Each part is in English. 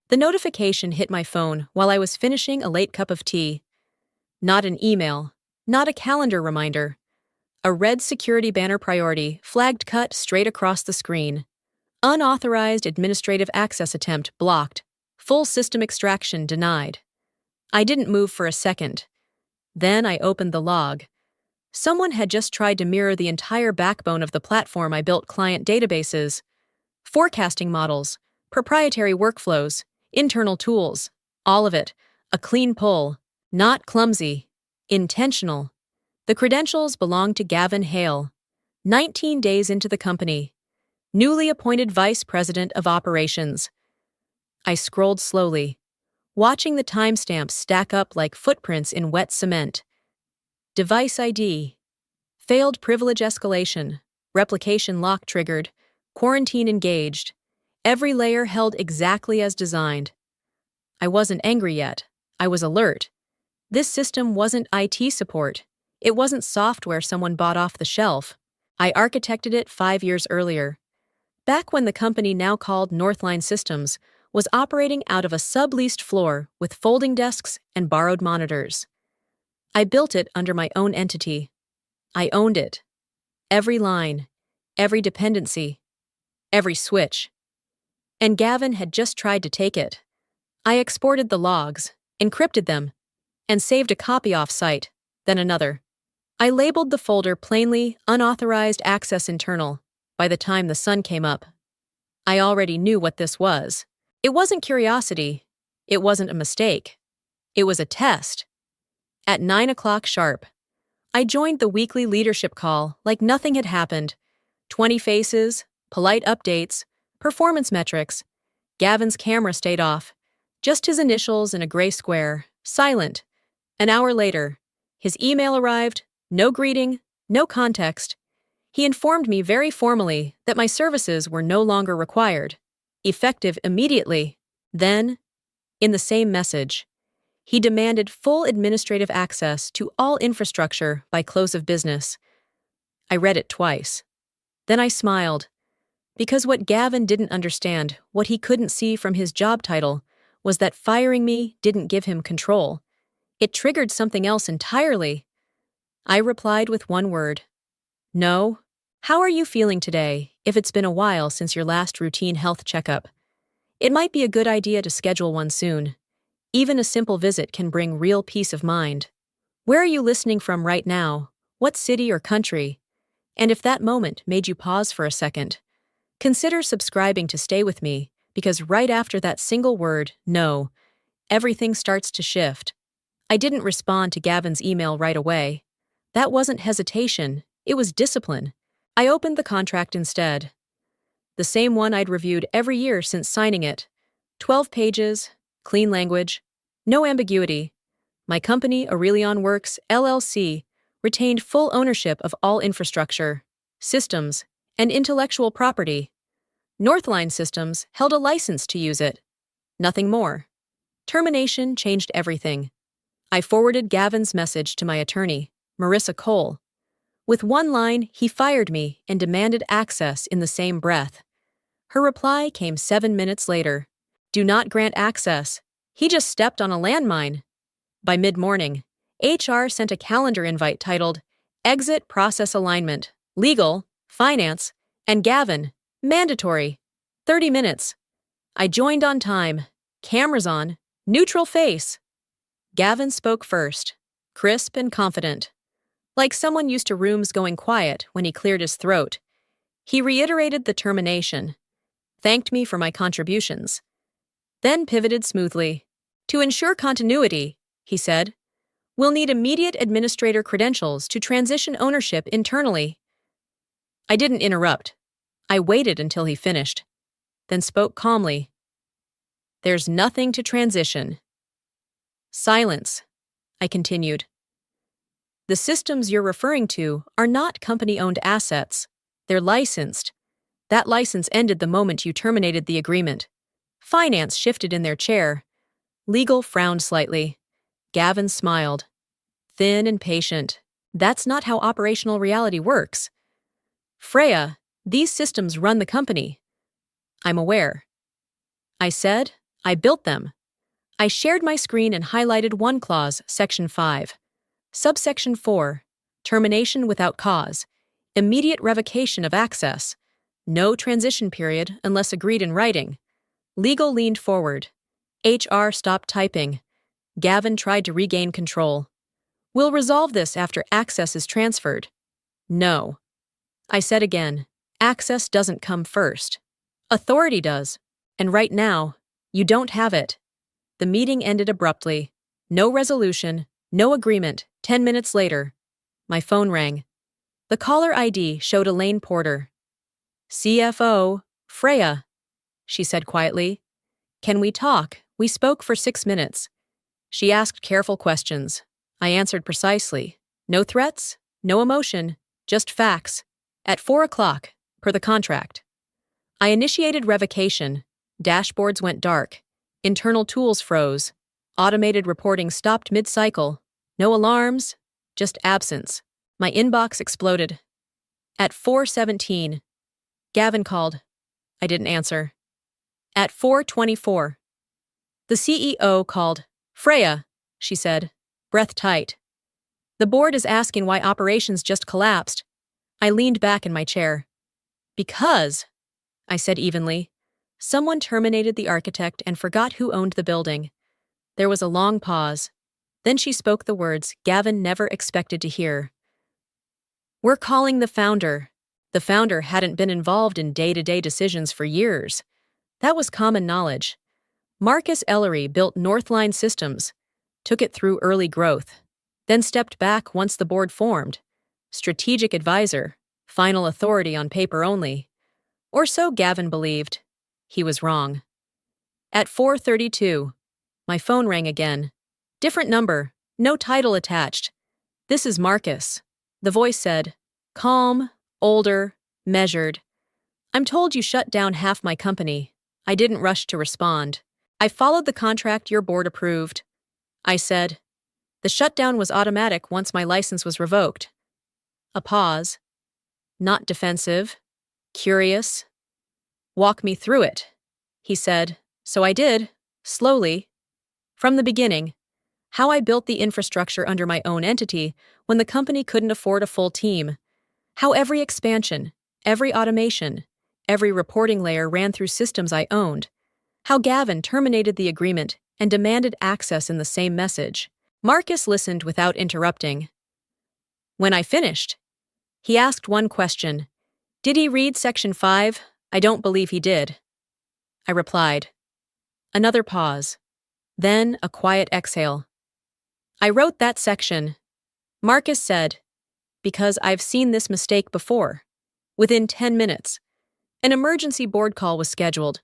The notification hit my phone while I was finishing a late cup of tea. Not an email, not a calendar reminder. A red security banner priority flagged cut straight across the screen. Unauthorized administrative access attempt blocked. Full system extraction denied. I didn't move for a second. Then I opened the log. Someone had just tried to mirror the entire backbone of the platform I built: client databases, forecasting models, proprietary workflows, internal tools, all of it. A clean pull, not clumsy, intentional. The credentials belonged to Gavin Hale, 19 days into the company, newly appointed Vice President of Operations. I scrolled slowly, watching the timestamps stack up like footprints in wet cement. Device ID, failed privilege escalation, replication lock triggered, quarantine engaged, every layer held exactly as designed. I wasn't angry yet. I was alert. This system wasn't IT support. It wasn't software someone bought off the shelf. I architected it 5 years earlier, back when the company now called Northline Systems was operating out of a subleased floor with folding desks and borrowed monitors. I built it under my own entity. I owned it. Every line, every dependency, every switch. And Gavin had just tried to take it. I exported the logs, encrypted them, and saved a copy off-site, then another. I labeled the folder plainly "Unauthorized Access Internal" by the time the sun came up. I already knew what this was. It wasn't curiosity. It wasn't a mistake. It was a test. At 9 o'clock sharp, I joined the weekly leadership call like nothing had happened. 20 faces, polite updates, performance metrics. Gavin's camera stayed off. Just his initials in a gray square, silent. An hour later, his email arrived. No greeting, no context. He informed me very formally that my services were no longer required, effective immediately. Then, in the same message, he demanded full administrative access to all infrastructure by close of business. I read it twice. Then I smiled, because what Gavin didn't understand, what he couldn't see from his job title, was that firing me didn't give him control. It triggered something else entirely. I replied with one word. No. How are you feeling today, if it's been a while since your last routine health checkup? It might be a good idea to schedule one soon. Even a simple visit can bring real peace of mind. Where are you listening from right now? What city or country? And if that moment made you pause for a second, consider subscribing to stay with me, because right after that single word, no, everything starts to shift. I didn't respond to Gavin's email right away. That wasn't hesitation, it was discipline. I opened the contract instead. The same one I'd reviewed every year since signing it. 12 pages, clean language, no ambiguity. My company, Aurelion Works, LLC, retained full ownership of all infrastructure, systems, and intellectual property. Northline Systems held a license to use it. Nothing more. Termination changed everything. I forwarded Gavin's message to my attorney, Marissa Cole. With one line, he fired me and demanded access in the same breath. Her reply came 7 minutes later. Do not grant access. He just stepped on a landmine. By mid-morning, HR sent a calendar invite titled Exit Process Alignment, Legal, Finance, and Gavin, Mandatory. 30 minutes. I joined on time. Cameras on. Neutral face. Gavin spoke first, crisp and confident, like someone used to rooms going quiet when he cleared his throat. He reiterated the termination, thanked me for my contributions, then pivoted smoothly. To ensure continuity, he said, we'll need immediate administrator credentials to transition ownership internally. I didn't interrupt. I waited until he finished, then spoke calmly. There's nothing to transition. Silence, I continued. The systems you're referring to are not company-owned assets. They're licensed. That license ended the moment you terminated the agreement. Finance shifted in their chair. Legal frowned slightly. Gavin smiled. Thin and patient. That's not how operational reality works. Freya, these systems run the company. I'm aware. I said, I built them. I shared my screen and highlighted one clause, Section 5. Subsection 4. Termination without cause. Immediate revocation of access. No transition period unless agreed in writing. Legal leaned forward. HR stopped typing. Gavin tried to regain control. We'll resolve this after access is transferred. No. I said again, access doesn't come first. Authority does. And right now, you don't have it. The meeting ended abruptly. No resolution, no agreement. 10 minutes later, my phone rang. The caller ID showed Elaine Porter. CFO, Freya, she said quietly. Can we talk? We spoke for 6 minutes. She asked careful questions. I answered precisely. No threats, no emotion, just facts. At 4 o'clock, per the contract. I initiated revocation. Dashboards went dark. Internal tools froze. Automated reporting stopped mid-cycle. No alarms, just absence. My inbox exploded. At 4:17, Gavin called. I didn't answer. At 4:24, the CEO called. Freya, she said, breath tight. The board is asking why operations just collapsed. I leaned back in my chair. Because, I said evenly, someone terminated the architect and forgot who owned the building. There was a long pause. Then she spoke the words Gavin never expected to hear. We're calling the founder. The founder hadn't been involved in day-to-day decisions for years. That was common knowledge. Marcus Ellery built Northline Systems, took it through early growth, then stepped back once the board formed. Strategic advisor, final authority on paper only. Or so Gavin believed. He was wrong. At 4:32, my phone rang again. Different number, no title attached. This is Marcus. The voice said, calm, older, measured. I'm told you shut down half my company. I didn't rush to respond. I followed the contract your board approved. I said, the shutdown was automatic once my license was revoked. A pause. Not defensive. Curious. Walk me through it, he said. So I did, slowly. From the beginning, how I built the infrastructure under my own entity when the company couldn't afford a full team. How every expansion, every automation, every reporting layer ran through systems I owned. How Gavin terminated the agreement and demanded access in the same message. Marcus listened without interrupting. When I finished, he asked one question. Did he read Section 5? I don't believe he did. I replied. Another pause. Then a quiet exhale. I wrote that section. Marcus said, because I've seen this mistake before. Within 10 minutes, an emergency board call was scheduled.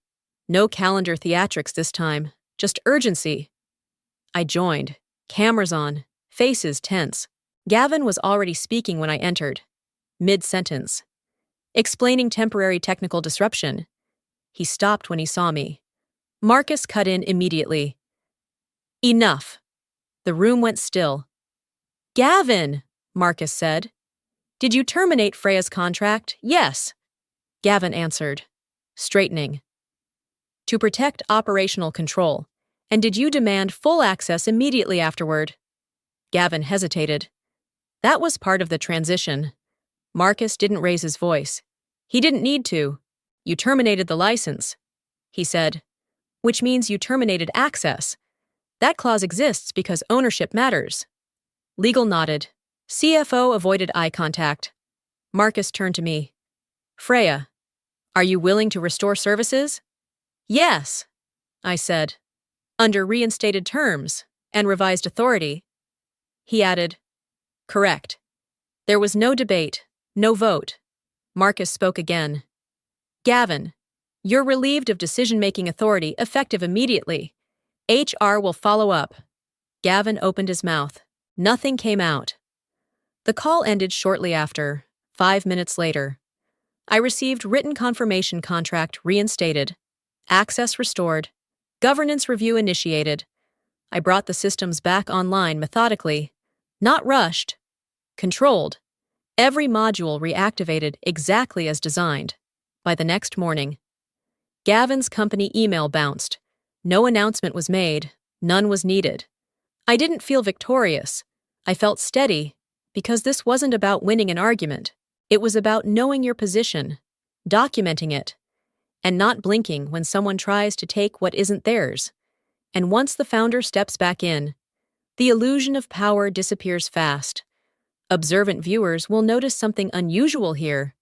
No calendar theatrics this time, just urgency. I joined, cameras on, faces tense. Gavin was already speaking when I entered, mid-sentence, explaining temporary technical disruption. He stopped when he saw me. Marcus cut in immediately. Enough. The room went still. Gavin, Marcus said. Did you terminate Freya's contract? Yes. Gavin answered, straightening. To protect operational control. And did you demand full access immediately afterward? Gavin hesitated. That was part of the transition. Marcus didn't raise his voice. He didn't need to. You terminated the license, he said, which means you terminated access. That clause exists because ownership matters. Legal nodded. CFO avoided eye contact. Marcus turned to me. Freya, are you willing to restore services? Yes, I said, under reinstated terms and revised authority. He added, correct. There was no debate, no vote. Marcus spoke again. Gavin, you're relieved of decision-making authority effective immediately. HR will follow up. Gavin opened his mouth. Nothing came out. The call ended shortly after, 5 minutes later. I received written confirmation contract reinstated, access restored, governance review initiated. I brought the systems back online methodically, not rushed, controlled. Every module reactivated exactly as designed. By the next morning, Gavin's company email bounced. No announcement was made, none was needed. I didn't feel victorious. I felt steady, because this wasn't about winning an argument. It was about knowing your position, documenting it, and not blinking when someone tries to take what isn't theirs. And once the founder steps back in, the illusion of power disappears fast. Observant viewers will notice something unusual here.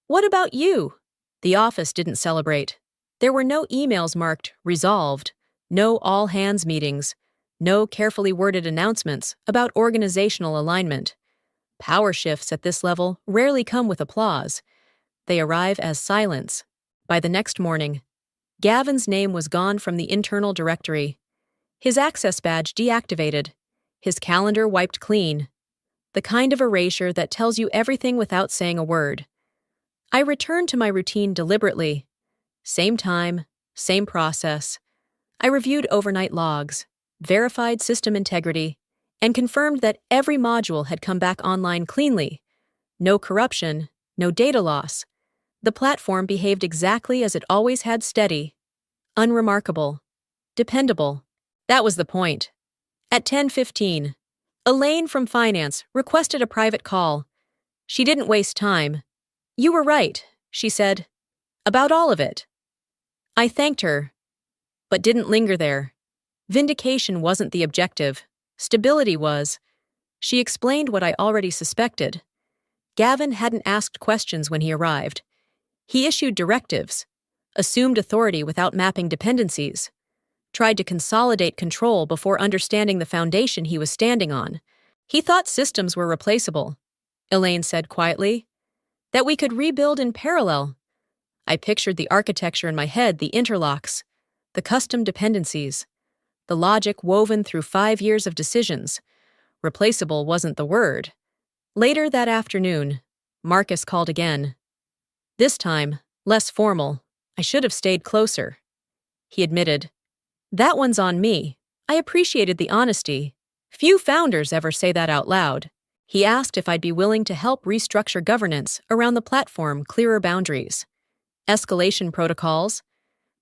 What about you? The office didn't celebrate. There were no emails marked resolved, no all-hands meetings, no carefully worded announcements about organizational alignment. Power shifts at this level rarely come with applause. They arrive as silence. By the next morning, Gavin's name was gone from the internal directory. His access badge deactivated. His calendar wiped clean. The kind of erasure that tells you everything without saying a word. I returned to my routine deliberately. Same time, same process. I reviewed overnight logs, verified system integrity, and confirmed that every module had come back online cleanly. No corruption, no data loss. The platform behaved exactly as it always had: steady, unremarkable, dependable. That was the point. At 10:15, Elaine from finance requested a private call. She didn't waste time. "You were right," she said, "about all of it." I thanked her, but didn't linger there. Vindication wasn't the objective. Stability was. She explained what I already suspected. Gavin hadn't asked questions when he arrived. He issued directives, assumed authority without mapping dependencies, tried to consolidate control before understanding the foundation he was standing on. He thought systems were replaceable, Elaine said quietly, that we could rebuild in parallel. I pictured the architecture in my head, the interlocks, the custom dependencies, the logic woven through 5 years of decisions. Replaceable wasn't the word. Later that afternoon, Marcus called again. This time, less formal. I should have stayed closer. He admitted, "That one's on me." I appreciated the honesty. Few founders ever say that out loud. He asked if I'd be willing to help restructure governance around the platform, clearer boundaries, escalation protocols,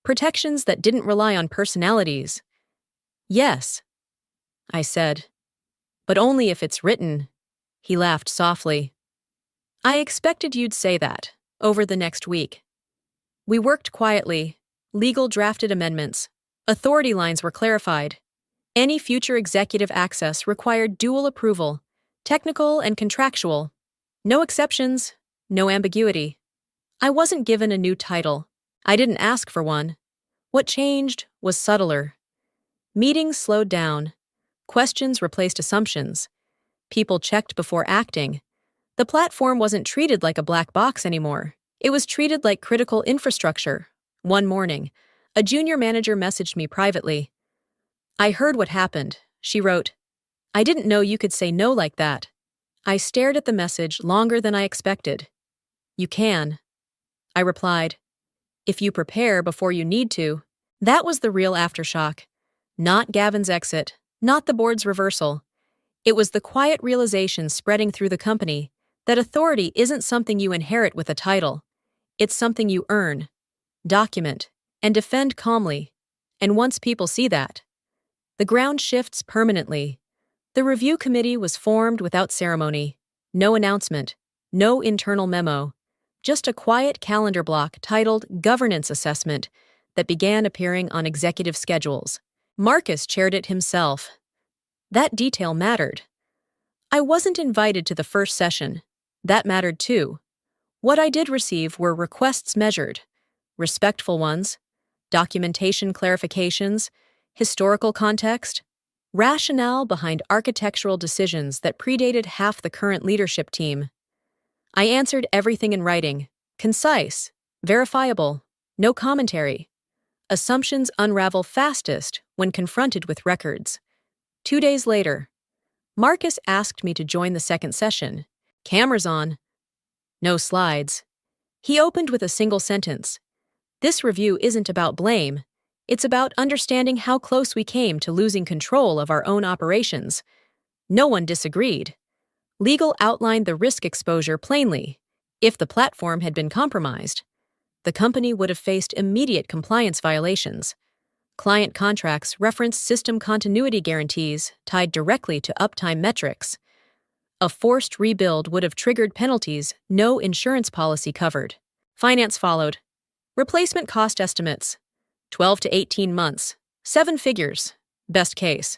protections that didn't rely on personalities. "Yes," I said, "but only if it's written." He laughed softly. "I expected you'd say that." Over the next week, we worked quietly. Legal drafted amendments. Authority lines were clarified. Any future executive access required dual approval, technical and contractual. No exceptions, no ambiguity. I wasn't given a new title. I didn't ask for one. What changed was subtler. Meetings slowed down. Questions replaced assumptions. People checked before acting. The platform wasn't treated like a black box anymore. It was treated like critical infrastructure. One morning, a junior manager messaged me privately. "I heard what happened," she wrote. "I didn't know you could say no like that." I stared at the message longer than I expected. "You can," I replied, "if you prepare before you need to." That was the real aftershock. Not Gavin's exit, not the board's reversal. It was the quiet realization spreading through the company that authority isn't something you inherit with a title. It's something you earn, document, and defend calmly. And once people see that, the ground shifts permanently. The review committee was formed without ceremony. No announcement, no internal memo, just a quiet calendar block titled Governance Assessment that began appearing on executive schedules. Marcus chaired it himself. That detail mattered. I wasn't invited to the first session. That mattered too. What I did receive were requests measured, respectful ones, documentation clarifications, historical context, rationale behind architectural decisions that predated half the current leadership team. I answered everything in writing, concise, verifiable, no commentary. Assumptions unravel fastest when confronted with records. 2 days later, Marcus asked me to join the second session. Cameras on. No slides. He opened with a single sentence. "This review isn't about blame. It's about understanding how close we came to losing control of our own operations." No one disagreed. Legal outlined the risk exposure plainly. If the platform had been compromised, the company would have faced immediate compliance violations. Client contracts referenced system continuity guarantees tied directly to uptime metrics. A forced rebuild would have triggered penalties no insurance policy covered. Finance followed. Replacement cost estimates: 12 to 18 months, 7 figures, best case.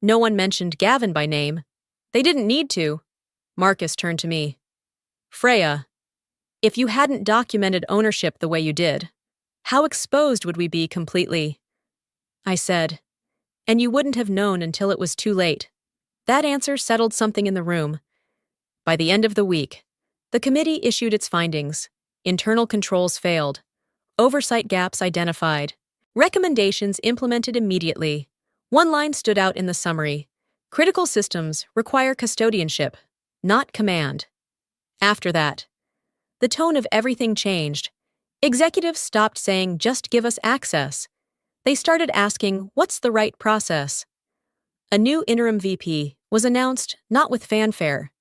No one mentioned Gavin by name. They didn't need to. Marcus turned to me. Freya, if you hadn't documented ownership the way you did, how exposed would we be completely? I said, and you wouldn't have known until it was too late. That answer settled something in the room. By the end of the week, the committee issued its findings. Internal controls failed. Oversight gaps identified. Recommendations implemented immediately. One line stood out in the summary: critical systems require custodianship, not command. After that, the tone of everything changed. Executives stopped saying, "Just give us access." They started asking, "What's the right process?" A new interim VP was announced not with fanfare,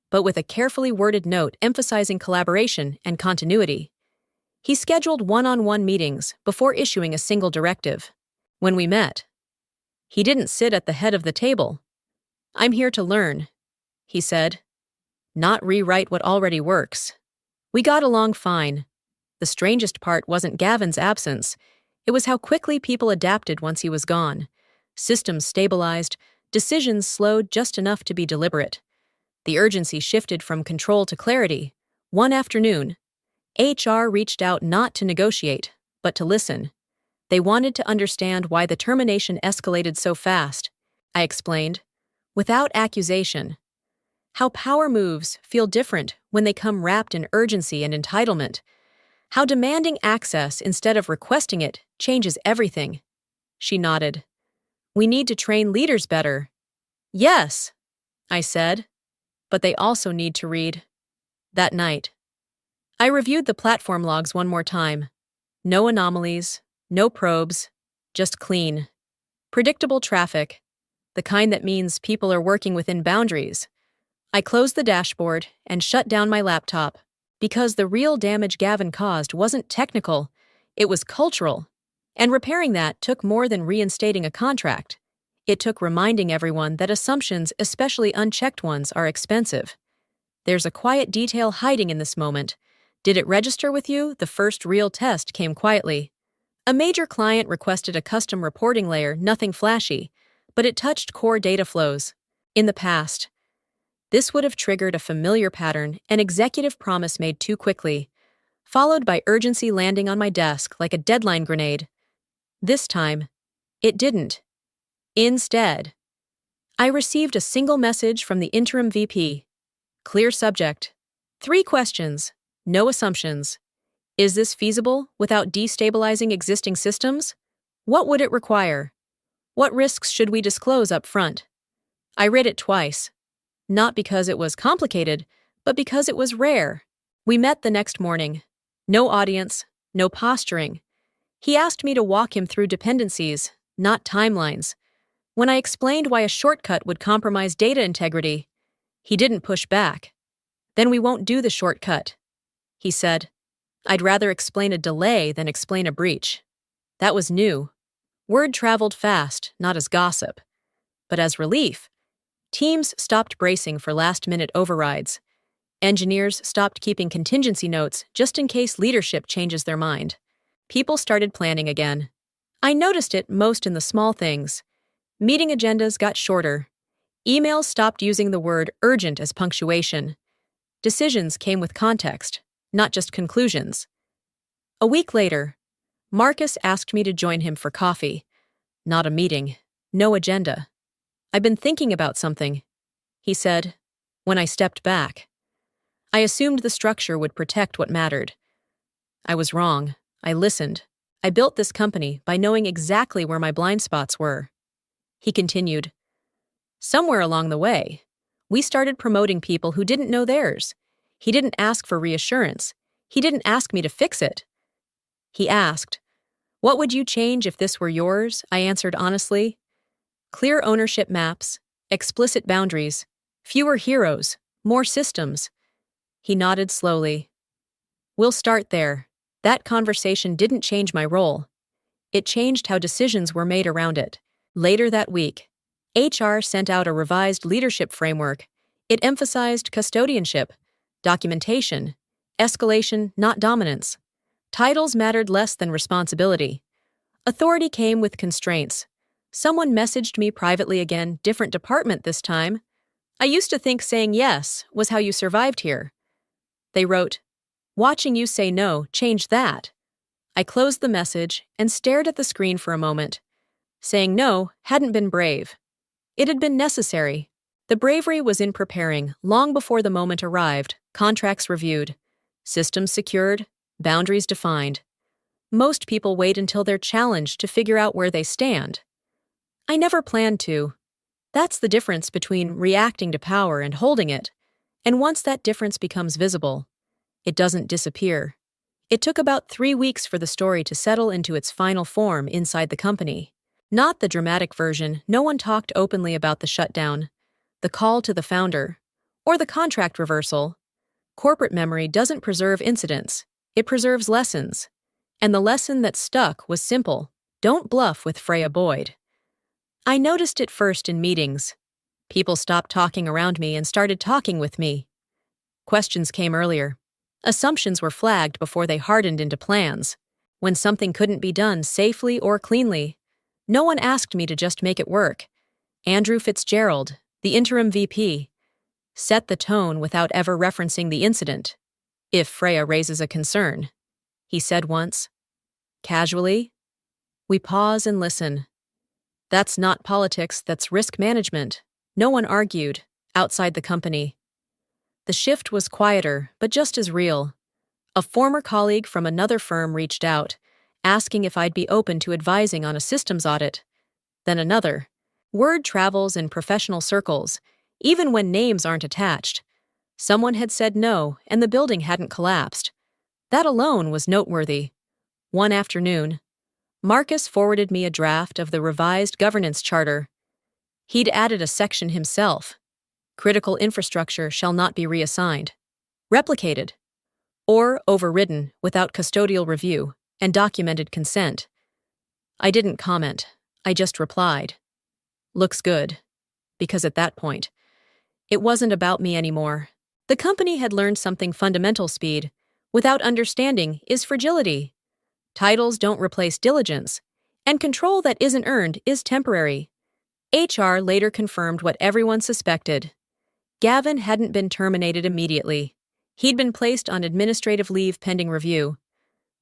but with a carefully worded note emphasizing collaboration and continuity. He scheduled one-on-one meetings before issuing a single directive. When we met, he didn't sit at the head of the table. "I'm here to learn," he said, "not rewrite what already works." We got along fine. The strangest part wasn't Gavin's absence. It was how quickly people adapted once he was gone. Systems stabilized, decisions slowed just enough to be deliberate. The urgency shifted from control to clarity. One afternoon, HR reached out not to negotiate, but to listen. They wanted to understand why the termination escalated so fast. I explained, without accusation, how power moves feel different when they come wrapped in urgency and entitlement. How demanding access instead of requesting it changes everything. She nodded. "We need to train leaders better." "Yes," I said, "but they also need to read." That night, I reviewed the platform logs one more time. No anomalies, no probes, just clean, predictable traffic, the kind that means people are working within boundaries. I closed the dashboard and shut down my laptop, because the real damage Gavin caused wasn't technical, it was cultural. And repairing that took more than reinstating a contract. It took reminding everyone that assumptions, especially unchecked ones, are expensive. There's a quiet detail hiding in this moment. Did it register with you? The first real test came quietly. A major client requested a custom reporting layer, nothing flashy, but it touched core data flows. In the past, this would have triggered a familiar pattern, an executive promise made too quickly, followed by urgency landing on my desk like a deadline grenade. This time, it didn't. Instead, I received a single message from the interim VP. Clear subject. 3 questions. No assumptions. Is this feasible without destabilizing existing systems? What would it require? What risks should we disclose up front? I read it twice. Not because it was complicated, but because it was rare. We met the next morning. No audience, no posturing. He asked me to walk him through dependencies, not timelines. When I explained why a shortcut would compromise data integrity, he didn't push back. "Then we won't do the shortcut," he said. "I'd rather explain a delay than explain a breach." That was new. Word traveled fast, not as gossip, but as relief. Teams stopped bracing for last-minute overrides. Engineers stopped keeping contingency notes just in case leadership changes their mind. People started planning again. I noticed it most in the small things. Meeting agendas got shorter. Emails stopped using the word urgent as punctuation. Decisions came with context, not just conclusions. A week later, Marcus asked me to join him for coffee. Not a meeting, no agenda. "I've been thinking about something," he said, when I stepped back. I assumed the structure would protect what mattered. I was wrong. I listened. I built this company by knowing exactly where my blind spots were. He continued, "Somewhere along the way, we started promoting people who didn't know theirs. He didn't ask for reassurance. He didn't ask me to fix it. He asked, 'What would you change if this were yours?' I answered honestly. Clear ownership maps, explicit boundaries, fewer heroes, more systems." He nodded slowly. "We'll start there. That conversation didn't change my role. It changed how decisions were made around it. Later that week, HR sent out a revised leadership framework. It emphasized custodianship, documentation, escalation, not dominance. Titles mattered less than responsibility. Authority came with constraints. Someone messaged me privately again, different department this time. I used to think saying yes was how you survived here. They wrote, watching you say no changed that. I closed the message and stared at the screen for a moment. Saying no hadn't been brave. It had been necessary. The bravery was in preparing long before the moment arrived, contracts reviewed, systems secured, boundaries defined. Most people wait until they're challenged to figure out where they stand. I never planned to. That's the difference between reacting to power and holding it. And once that difference becomes visible, it doesn't disappear. It took about 3 weeks for the story to settle into its final form inside the company. Not the dramatic version. No one talked openly about the shutdown, the call to the founder, or the contract reversal. Corporate memory doesn't preserve incidents. It preserves lessons. And the lesson that stuck was simple. Don't bluff with Freya Boyd. I noticed it first in meetings. People stopped talking around me and started talking with me. Questions came earlier. Assumptions were flagged before they hardened into plans. When something couldn't be done safely or cleanly, no one asked me to just make it work. Andrew Fitzgerald, the interim VP, set the tone without ever referencing the incident. If Freya raises a concern, he said once. Casually, we pause and listen. That's not politics, that's risk management. No one argued, outside the company. The shift was quieter, but just as real. A former colleague from another firm reached out, asking if I'd be open to advising on a systems audit. Then another. Word travels in professional circles, even when names aren't attached. Someone had said no, and the building hadn't collapsed. That alone was noteworthy. One afternoon, Marcus forwarded me a draft of the revised governance charter. He'd added a section himself. Critical infrastructure shall not be reassigned, replicated, or overridden without custodial review and documented consent. I didn't comment. I just replied. Looks good. Because at that point, it wasn't about me anymore. The company had learned something fundamental: speed, without understanding, is fragility. Titles don't replace diligence, and control that isn't earned is temporary. HR later confirmed what everyone suspected. Gavin hadn't been terminated immediately. He'd been placed on administrative leave pending review.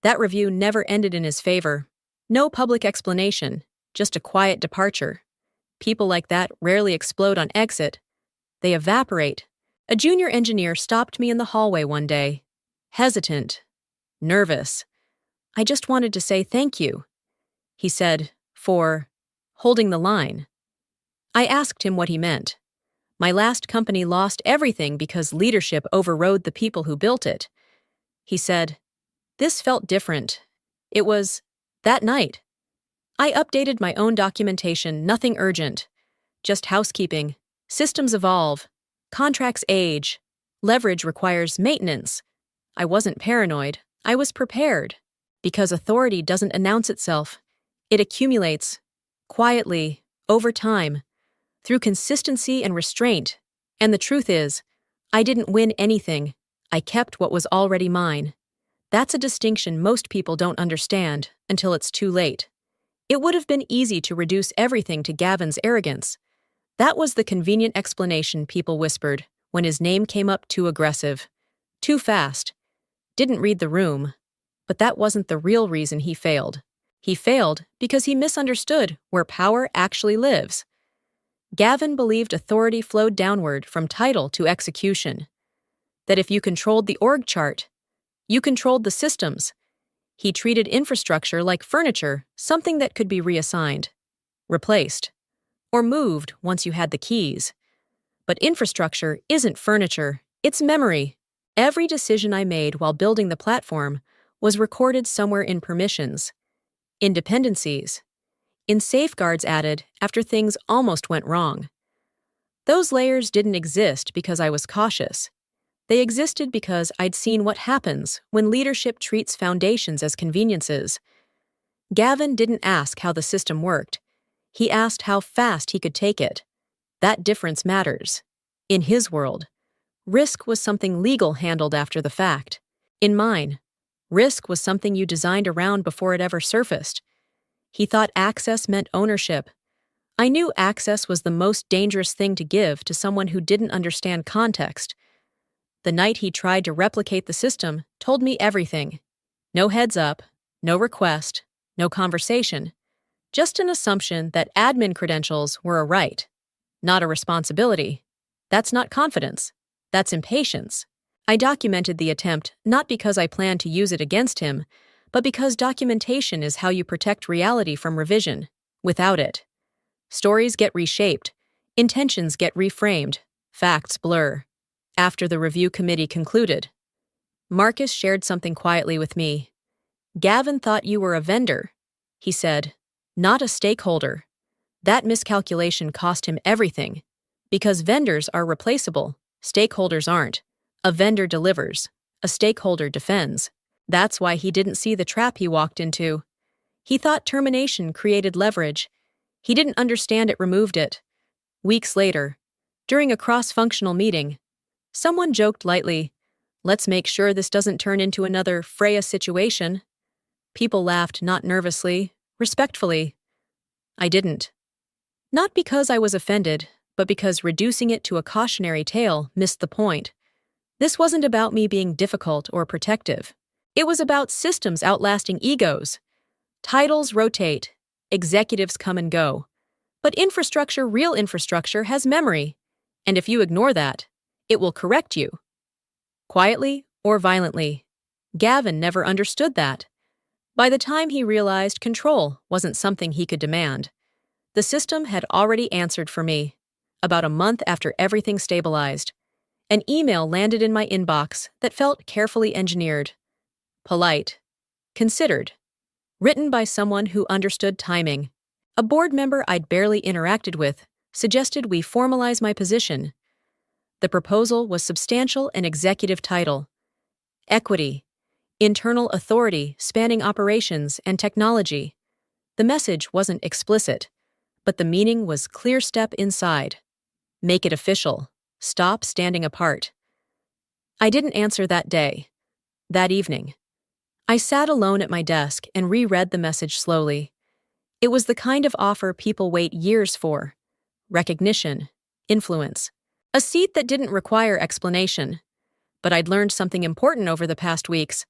That review never ended in his favor. No public explanation, just a quiet departure. People like that rarely explode on exit. They evaporate. A junior engineer stopped me in the hallway one day. Hesitant. Nervous. I just wanted to say thank you, he said, for holding the line. I asked him what he meant. My last company lost everything because leadership overrode the people who built it. He said, this felt different. It was that night. I updated my own documentation, nothing urgent. Just housekeeping. Systems evolve. Contracts age. Leverage requires maintenance. I wasn't paranoid. I was prepared. Because authority doesn't announce itself. It accumulates, quietly, over time, through consistency and restraint. And the truth is, I didn't win anything. I kept what was already mine. That's a distinction most people don't understand until it's too late. It would have been easy to reduce everything to Gavin's arrogance. That was the convenient explanation people whispered when his name came up: too aggressive, too fast, didn't read the room. But that wasn't the real reason he failed. He failed because he misunderstood where power actually lives. Gavin believed authority flowed downward from title to execution. That if you controlled the org chart, you controlled the systems. He treated infrastructure like furniture, something that could be reassigned, replaced, or moved once you had the keys. But infrastructure isn't furniture, it's memory. Every decision I made while building the platform was recorded somewhere in permissions, in dependencies, in safeguards added after things almost went wrong. Those layers didn't exist because I was cautious. They existed because I'd seen what happens when leadership treats foundations as conveniences. Gavin didn't ask how the system worked. He asked how fast he could take it. That difference matters. In his world, risk was something legal handled after the fact. In mine, risk was something you designed around before it ever surfaced. He thought access meant ownership. I knew access was the most dangerous thing to give to someone who didn't understand context. The night he tried to replicate the system told me everything. No heads up, no request, no conversation. Just an assumption that admin credentials were a right, not a responsibility. That's not confidence. That's impatience. I documented the attempt not because I planned to use it against him, but because documentation is how you protect reality from revision. Without it, stories get reshaped, intentions get reframed, facts blur. After the review committee concluded, Marcus shared something quietly with me. Gavin thought you were a vendor, he said, not a stakeholder. That miscalculation cost him everything. Because vendors are replaceable, stakeholders aren't. A vendor delivers, a stakeholder defends. That's why he didn't see the trap he walked into. He thought termination created leverage. He didn't understand it removed it. Weeks later, during a cross-functional meeting, someone joked lightly, "Let's make sure this doesn't turn into another Freya situation." People laughed, not nervously, respectfully. I didn't. Not because I was offended, but because reducing it to a cautionary tale missed the point. This wasn't about me being difficult or protective. It was about systems outlasting egos. Titles rotate, executives come and go. But infrastructure, real infrastructure, has memory. And if you ignore that, it will correct you. Quietly or violently. Gavin never understood that. By the time he realized control wasn't something he could demand, the system had already answered for me. About a month after everything stabilized, an email landed in my inbox that felt carefully engineered. Polite. Considered. Written by someone who understood timing. A board member I'd barely interacted with suggested we formalize my position. The proposal was substantial and executive title. Equity. Internal authority spanning operations and technology. The message wasn't explicit, but the meaning was clear step inside. Make it official. Stop standing apart. I didn't answer that day. That evening. I sat alone at my desk and reread the message slowly. It was the kind of offer people wait years for. Recognition. Influence. A seat that didn't require explanation. But I'd learned something important over the past weeks.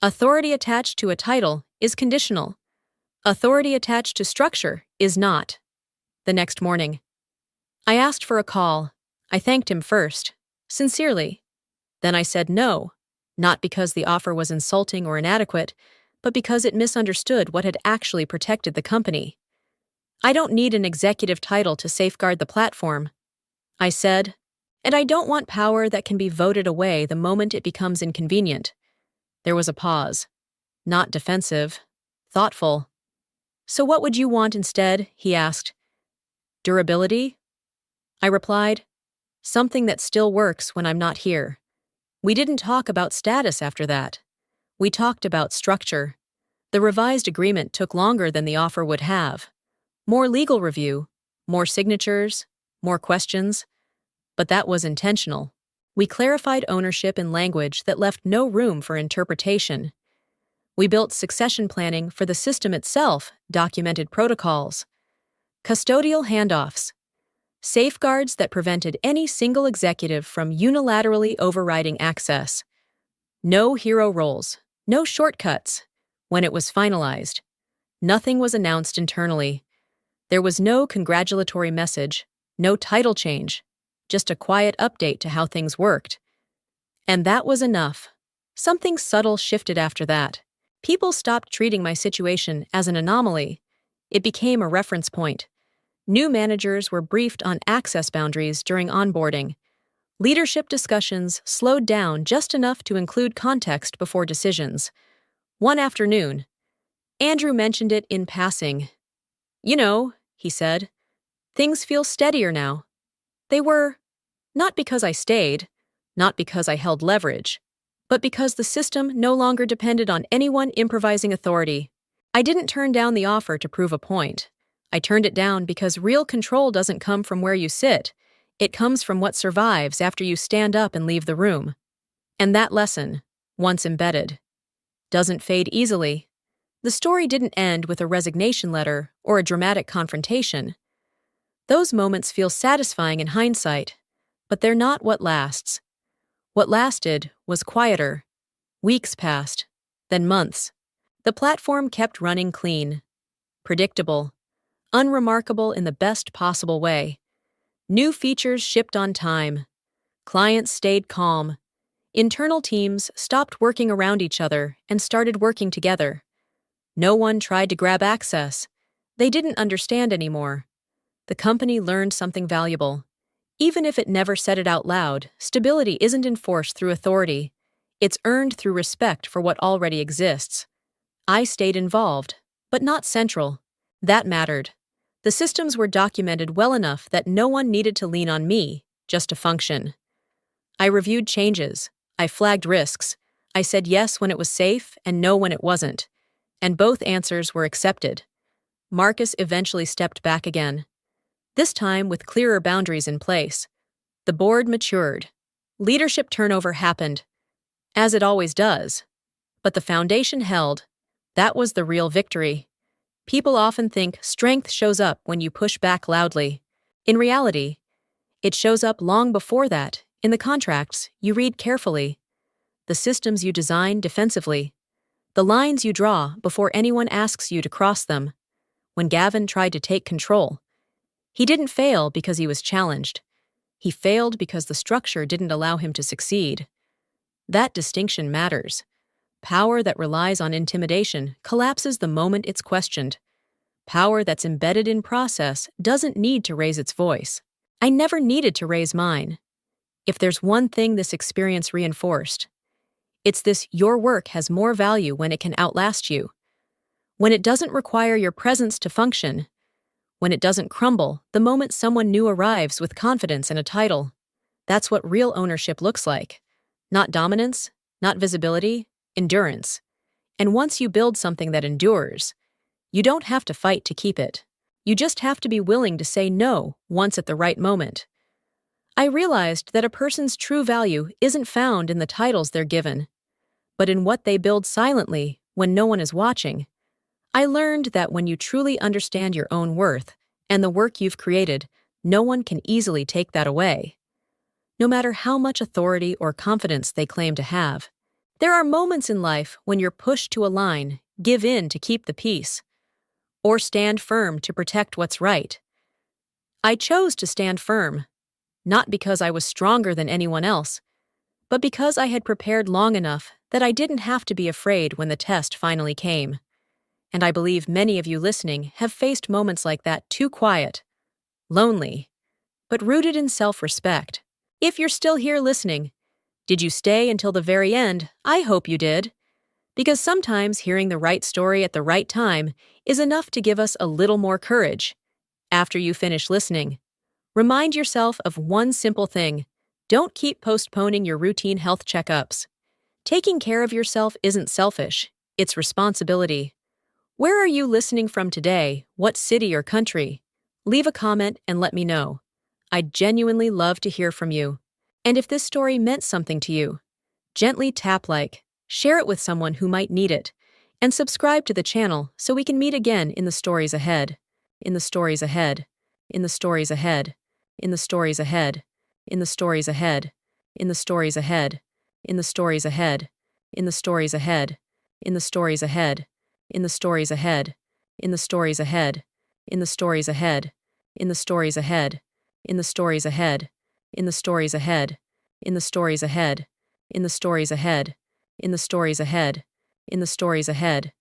Authority attached to a title is conditional. Authority attached to structure is not. The next morning, I asked for a call. I thanked him first, sincerely. Then I said no, not because the offer was insulting or inadequate, but because it misunderstood what had actually protected the company. I don't need an executive title to safeguard the platform, I said, and I don't want power that can be voted away the moment it becomes inconvenient. There was a pause. Not defensive, thoughtful. So what would you want instead? He asked. Durability? I replied, something that still works when I'm not here. We didn't talk about status after that. We talked about structure. The revised agreement took longer than the offer would have. More legal review, more signatures, more questions. But that was intentional. We clarified ownership in language that left no room for interpretation. We built succession planning for the system itself, documented protocols. Custodial handoffs. Safeguards that prevented any single executive from unilaterally overriding access. No hero roles, no shortcuts. When it was finalized, nothing was announced internally. There was no congratulatory message, no title change, just a quiet update to how things worked. And that was enough. Something subtle shifted after that. People stopped treating my situation as an anomaly. It became a reference point. New managers were briefed on access boundaries during onboarding. Leadership discussions slowed down just enough to include context before decisions. One afternoon, Andrew mentioned it in passing. You know, he said, things feel steadier now. They were, not because I stayed, not because I held leverage, but because the system no longer depended on anyone improvising authority. I didn't turn down the offer to prove a point. I turned it down because real control doesn't come from where you sit. It comes from what survives after you stand up and leave the room. And that lesson, once embedded, doesn't fade easily. The story didn't end with a resignation letter or a dramatic confrontation. Those moments feel satisfying in hindsight, but they're not what lasts. What lasted was quieter. Weeks passed, then months. The platform kept running clean, predictable, unremarkable in the best possible way. New features shipped on time. Clients stayed calm. Internal teams stopped working around each other and started working together. No one tried to grab access. They didn't understand anymore. The company learned something valuable. Even if it never said it out loud, stability isn't enforced through authority. It's earned through respect for what already exists. I stayed involved, but not central. That mattered. The systems were documented well enough that no one needed to lean on me, just to function. I reviewed changes. I flagged risks. I said yes when it was safe and no when it wasn't. And both answers were accepted. Marcus eventually stepped back again. This time with clearer boundaries in place. The board matured. Leadership turnover happened, as it always does. But the foundation held. That was the real victory. People often think strength shows up when you push back loudly. In reality, it shows up long before that, in the contracts you read carefully, the systems you design defensively, the lines you draw before anyone asks you to cross them. When Gavin tried to take control, he didn't fail because he was challenged. He failed because the structure didn't allow him to succeed. That distinction matters. Power that relies on intimidation collapses the moment it's questioned. Power that's embedded in process doesn't need to raise its voice. I never needed to raise mine. If there's one thing this experience reinforced, it's this: your work has more value when it can outlast you. When it doesn't require your presence to function. When it doesn't crumble the moment someone new arrives with confidence and a title. That's what real ownership looks like. Not dominance, not visibility, endurance. And once you build something that endures, you don't have to fight to keep it. You just have to be willing to say no once at the right moment. I realized that a person's true value isn't found in the titles they're given, but in what they build silently when no one is watching. I learned that when you truly understand your own worth and the work you've created, no one can easily take that away. No matter how much authority or confidence they claim to have. There are moments in life when you're pushed to align, give in to keep the peace, or stand firm to protect what's right. I chose to stand firm, not because I was stronger than anyone else, but because I had prepared long enough that I didn't have to be afraid when the test finally came. And I believe many of you listening have faced moments like that, too quiet, lonely, but rooted in self-respect. If you're still here listening, did you stay until the very end? I hope you did. Because sometimes hearing the right story at the right time is enough to give us a little more courage. After you finish listening, remind yourself of one simple thing. Don't keep postponing your routine health checkups. Taking care of yourself isn't selfish, it's responsibility. Where are you listening from today? What city or country? Leave a comment and let me know. I'd genuinely love to hear from you. And if this story meant something to you, gently tap like, share it with someone who might need it, and subscribe to the channel so we can meet again in the stories ahead. In the stories ahead. In the stories ahead. In the stories ahead. In the stories ahead. In the stories ahead. In the stories ahead. In the stories ahead. In the stories ahead. In the stories ahead. In the stories ahead. In the stories ahead. In the stories ahead. In the stories ahead. In the stories ahead. In the stories ahead. In the stories ahead. In the stories ahead. In the stories ahead.